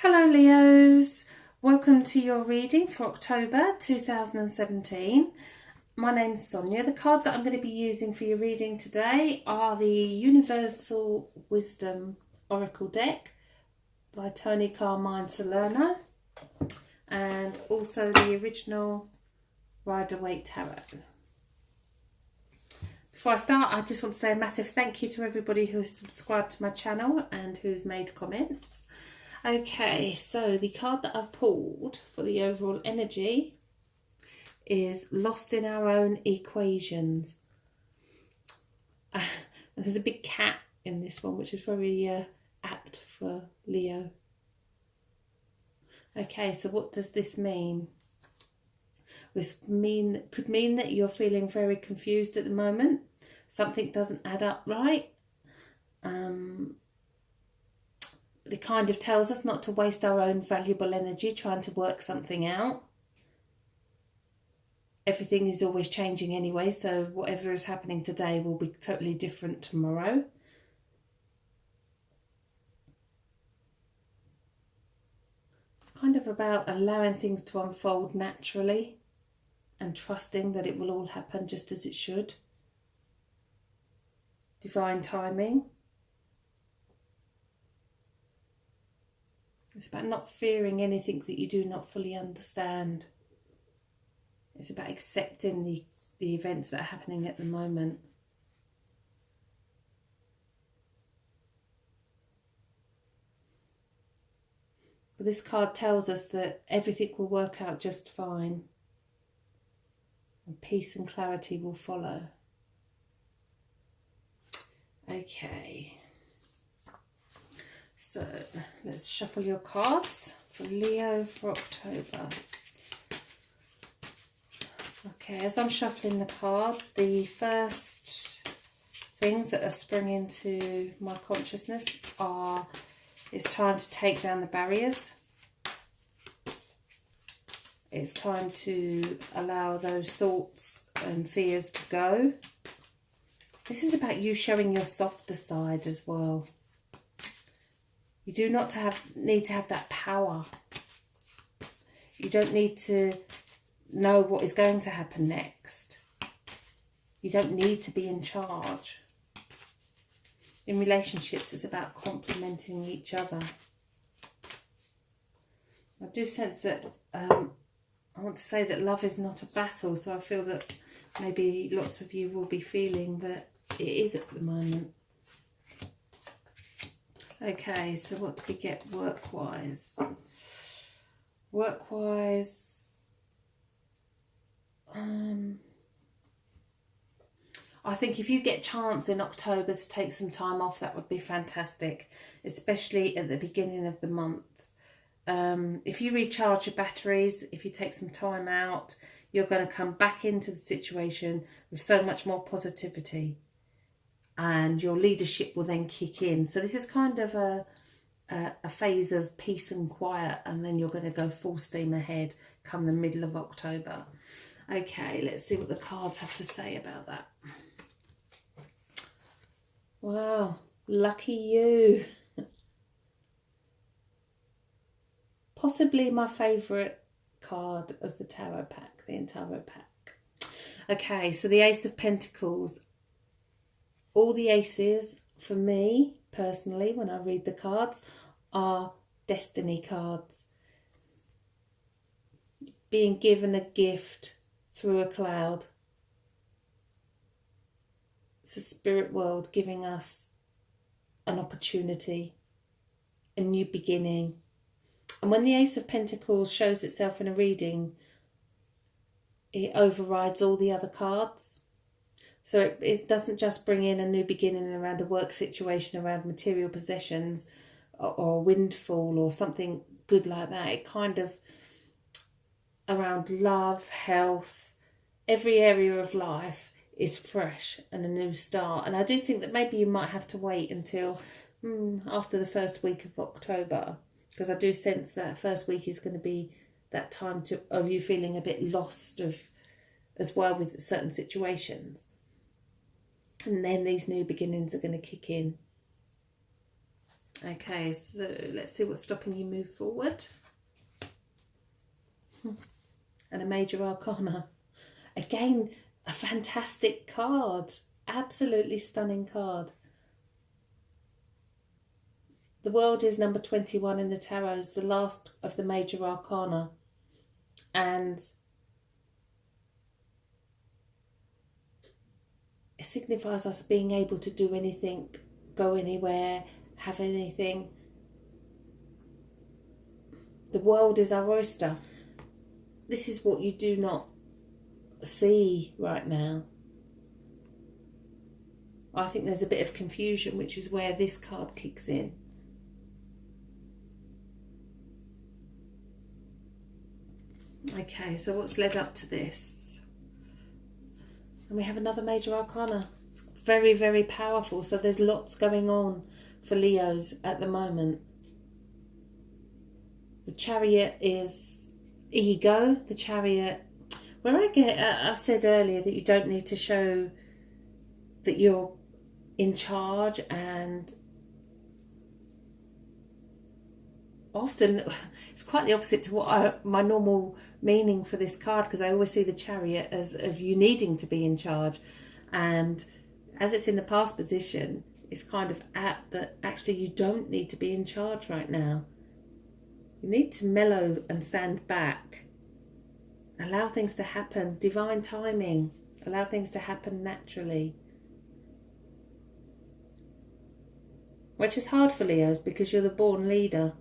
Hello Leos, welcome to your reading for October 2017. My name's Sonia. The cards that I'm going to be using for your reading today are the Universal Wisdom Oracle deck by Tony Carmine Salerno and also the original Rider-Waite Tarot. Before I start, I just want to say a massive thank you to everybody who has subscribed to my channel and who's made comments. Okay, so the card that I've pulled for the overall energy is Lost in Our Own Equations. There's a big cat in this one, which is very apt for Leo. Okay, so what does this mean? This could mean that you're feeling very confused at the moment. Something doesn't add up right. It kind of tells us not to waste our own valuable energy trying to work something out. Everything is always changing anyway, so whatever is happening today will be totally different tomorrow. It's kind of about allowing things to unfold naturally and trusting that it will all happen just as it should. Divine timing. It's about not fearing anything that you do not fully understand. It's about accepting the events that are happening at the moment. But this card tells us that everything will work out just fine. And peace and clarity will follow. Okay. So let's shuffle your cards for Leo for October. Okay, as I'm shuffling the cards, the first things that are springing into my consciousness are it's time to take down the barriers. It's time to allow those thoughts and fears to go. This is about you showing your softer side as well. You do not need to have that power. You don't need to know what is going to happen next. You don't need to be in charge. In relationships, it's about complementing each other. I do sense that I want to say that love is not a battle, so I feel that maybe lots of you will be feeling that it is at the moment. Okay, so what do we get work-wise? Work-wise, I think if you get chance in October to take some time off, that would be fantastic, especially at the beginning of the month. If you recharge your batteries, if you take some time out, you're going to come back into the situation with so much more positivity. And your leadership will then kick in. So this is kind of a phase of peace and quiet, and then you're going to go full steam ahead come the middle of October. Okay, let's see what the cards have to say about that. Wow, lucky you. Possibly my favourite card of the tarot pack, the entire pack. Okay, so the Ace of Pentacles. All the aces, for me, personally, when I read the cards, are destiny cards. Being given a gift through a cloud. It's the spirit world giving us an opportunity, a new beginning. And when the Ace of Pentacles shows itself in a reading, it overrides all the other cards. So it doesn't just bring in a new beginning around a work situation, around material possessions or a windfall or something good like that. It kind of, around love, health, every area of life is fresh and a new start. And I do think that maybe you might have to wait until after the first week of October, because I do sense that first week is going to be that time of you feeling a bit lost as well with certain situations. And then these new beginnings are going to kick in. Okay, so let's see what's stopping you move forward. And a major arcana. Again, a fantastic card. Absolutely stunning card. The world is number 21 in the tarot, is the last of the major arcana. And it signifies us being able to do anything, go anywhere, have anything. The world is our oyster. This is what you do not see right now. I think there's a bit of confusion, which is where this card kicks in. Okay, so what's led up to this? And we have another major arcana. It's very, very powerful. So there's lots going on for Leos at the moment. The Chariot is ego. The Chariot, where I said earlier that you don't need to show that you're in charge, and often it's quite the opposite to what my normal meaning for this card, because I always see the Chariot as of you needing to be in charge, and as it's in the past position, it's kind of apt that actually you don't need to be in charge right now. You need to mellow and stand back, allow things to happen, divine timing, allow things to happen naturally. Which is hard for Leos because you're the born leader.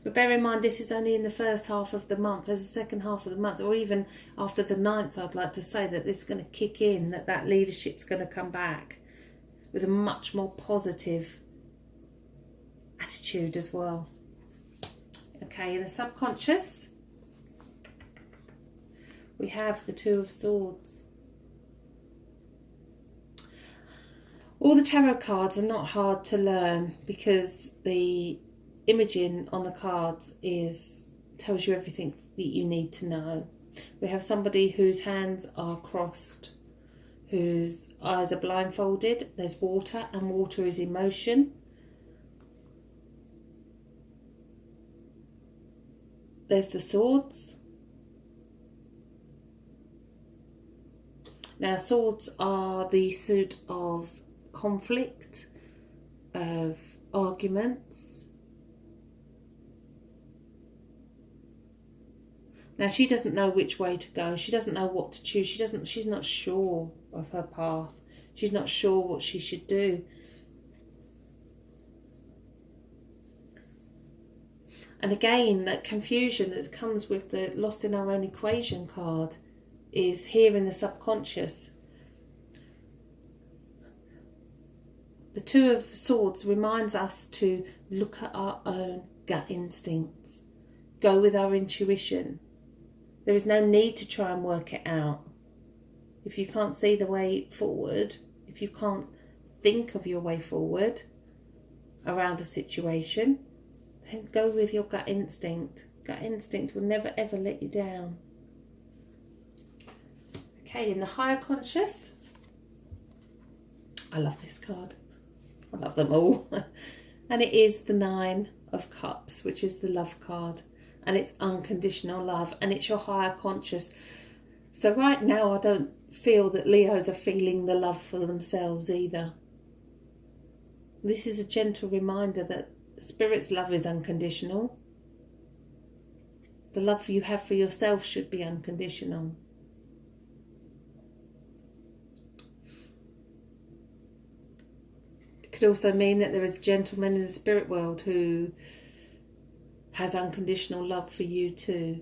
But bear in mind, this is only in the first half of the month. There's the second half of the month, or even after the 9th, I'd like to say that this is going to kick in, that leadership's going to come back with a much more positive attitude as well. Okay, in the subconscious, we have the Two of Swords. All the tarot cards are not hard to learn because the imaging on the cards tells you everything that you need to know. We have somebody whose hands are crossed, whose eyes are blindfolded. There's water, and water is emotion. There's the swords. Now, swords are the suit of conflict, of arguments. Now, she doesn't know which way to go. She doesn't know what to choose. She's not sure of her path. She's not sure what she should do. And again, that confusion that comes with the Lost in Our Own Equation card is here in the subconscious. The Two of Swords reminds us to look at our own gut instincts, go with our intuition. There is no need to try and work it out. If you can't see the way forward, if you can't think of your way forward around a situation, then go with your gut instinct. Gut instinct will never ever let you down. Okay, in the higher conscious, I love this card. I love them all. And it is the Nine of Cups, which is the love card. And it's unconditional love. And it's your higher conscious. So right now, I don't feel that Leos are feeling the love for themselves either. This is a gentle reminder that Spirit's love is unconditional. The love you have for yourself should be unconditional. It could also mean that there is a gentleman in the spirit world who has unconditional love for you too,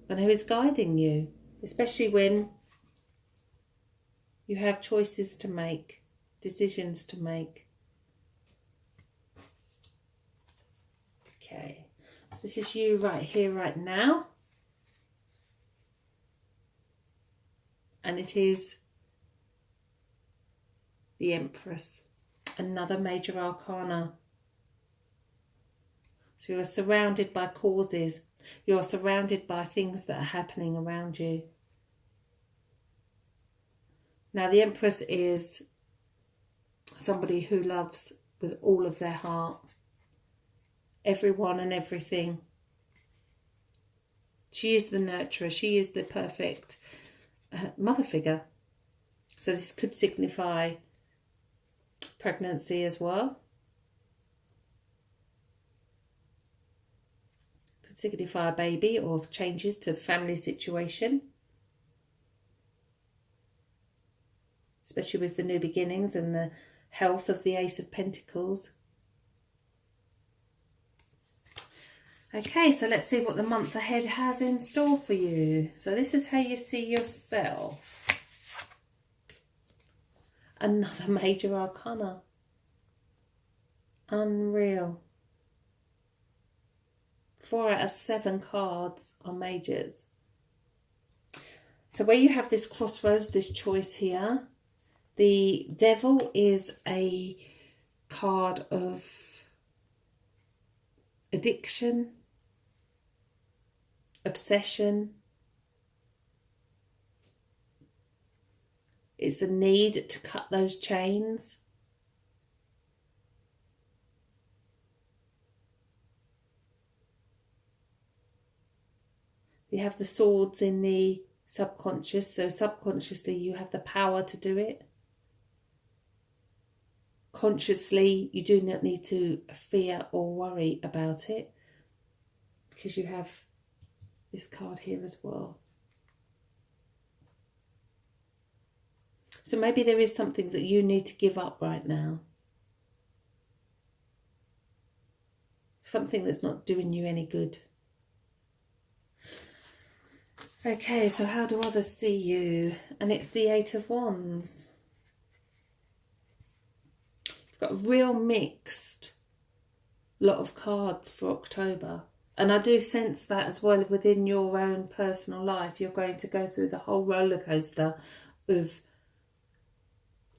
and who is guiding you, especially when you have choices to make, decisions to make. Okay, this is you right here, right now. And it is the Empress, another major arcana. So you are surrounded by causes. You are surrounded by things that are happening around you. Now the Empress is somebody who loves with all of their heart everyone and everything. She is the nurturer. She is the perfect mother figure. So this could signify pregnancy as well. Could signify a baby or changes to the family situation. Especially with the new beginnings and the health of the Ace of Pentacles. Okay, so let's see what the month ahead has in store for you. So this is how you see yourself. Another major arcana. Unreal. 4 out of 7 cards are majors. So where you have this crossroads, this choice here, the Devil is a card of addiction, obsession. It's a need to cut those chains. You have the swords in the subconscious, so subconsciously you have the power to do it. Consciously, you do not need to fear or worry about it because you have this card here as well. So maybe there is something that you need to give up right now. Something that's not doing you any good. Okay, so how do others see you? And it's the 8 of Wands. You've got a real mixed lot of cards for October. And I do sense that as well within your own personal life. You're going to go through the whole roller coaster of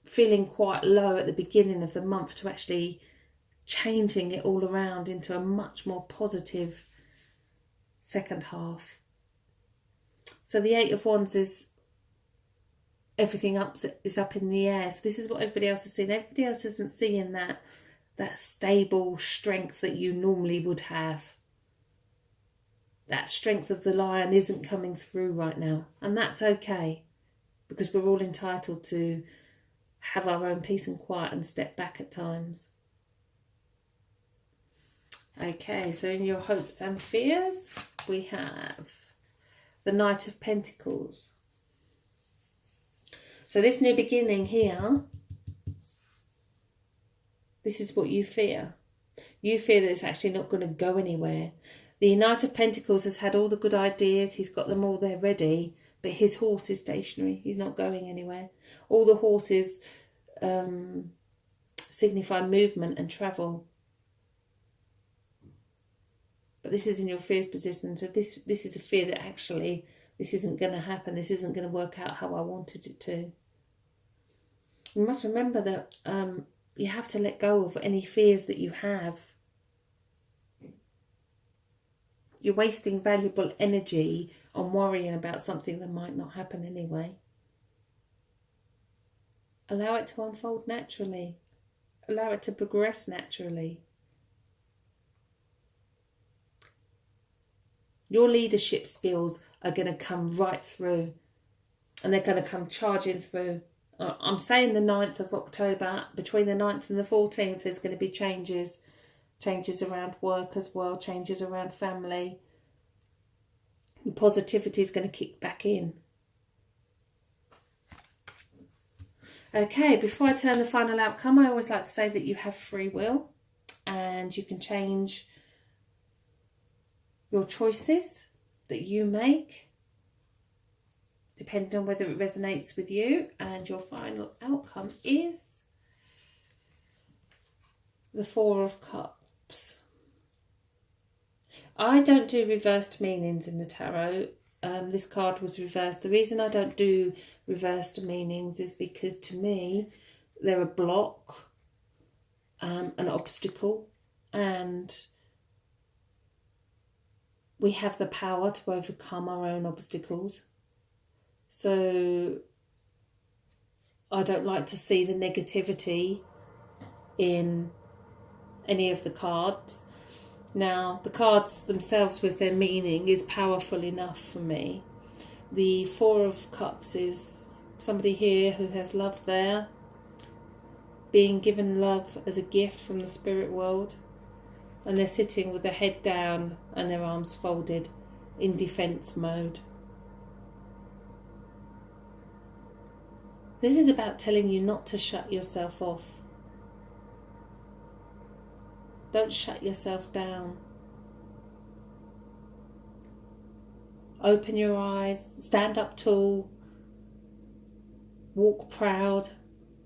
feeling quite low at the beginning of the month to actually changing it all around into a much more positive second half. So the 8 of Wands is everything is up in the air. So this is what everybody else is seeing. Everybody else isn't seeing that stable strength that you normally would have. That strength of the lion isn't coming through right now. And that's okay. Because we're all entitled to have our own peace and quiet and step back at times. Okay, so in your hopes and fears, we have the Knight of Pentacles. So this new beginning here, this is what you fear. You fear that it's actually not going to go anywhere. The Knight of Pentacles has had all the good ideas. He's got them all there ready. But his horse is stationary. He's not going anywhere. All the horses signify movement and travel. But this is in your fears position. So this is a fear that actually this isn't going to happen. This isn't going to work out how I wanted it to. You must remember that you have to let go of any fears that you have. You're wasting valuable energy on worrying about something that might not happen anyway. Allow it to unfold naturally. Allow it to progress naturally. Your leadership skills are going to come right through. And they're going to come charging through. I'm saying the 9th of October. Between the 9th and the 14th, there's going to be changes. Changes around work as well. Changes around family. And positivity is going to kick back in. Okay, before I turn the final outcome, I always like to say that you have free will. And you can change your choices that you make, depending on whether it resonates with you. And your final outcome is the 4 of Cups. I don't do reversed meanings in the tarot. This card was reversed. The reason I don't do reversed meanings is because to me they're a block, an obstacle, and we have the power to overcome our own obstacles. So I don't like to see the negativity in any of the cards. Now, the cards themselves with their meaning is powerful enough for me. The Four of Cups is somebody here who has love there, being given love as a gift from the spirit world, and they're sitting with their head down and their arms folded in defense mode. This is about telling you not to shut yourself off. Don't shut yourself down. Open your eyes, stand up tall, walk proud,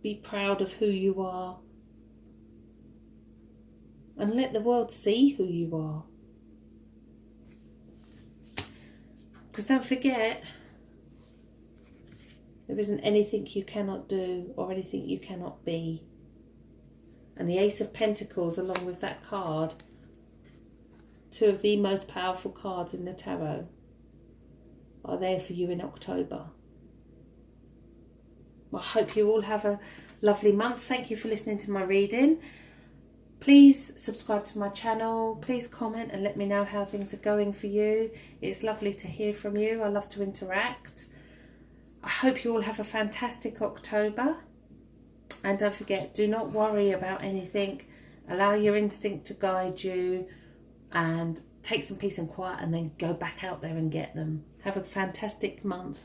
be proud of who you are, and let the world see who you are. Because don't forget, there isn't anything you cannot do or anything you cannot be. And the Ace of Pentacles, along with that card, two of the most powerful cards in the tarot, are there for you in October. I hope you all have a lovely month. Thank you for listening to my reading. Please subscribe to my channel. Please comment and let me know how things are going for you. It's lovely to hear from you. I love to interact. I hope you all have a fantastic October. And don't forget, do not worry about anything. Allow your instinct to guide you, and take some peace and quiet, and then go back out there and get them. Have a fantastic month.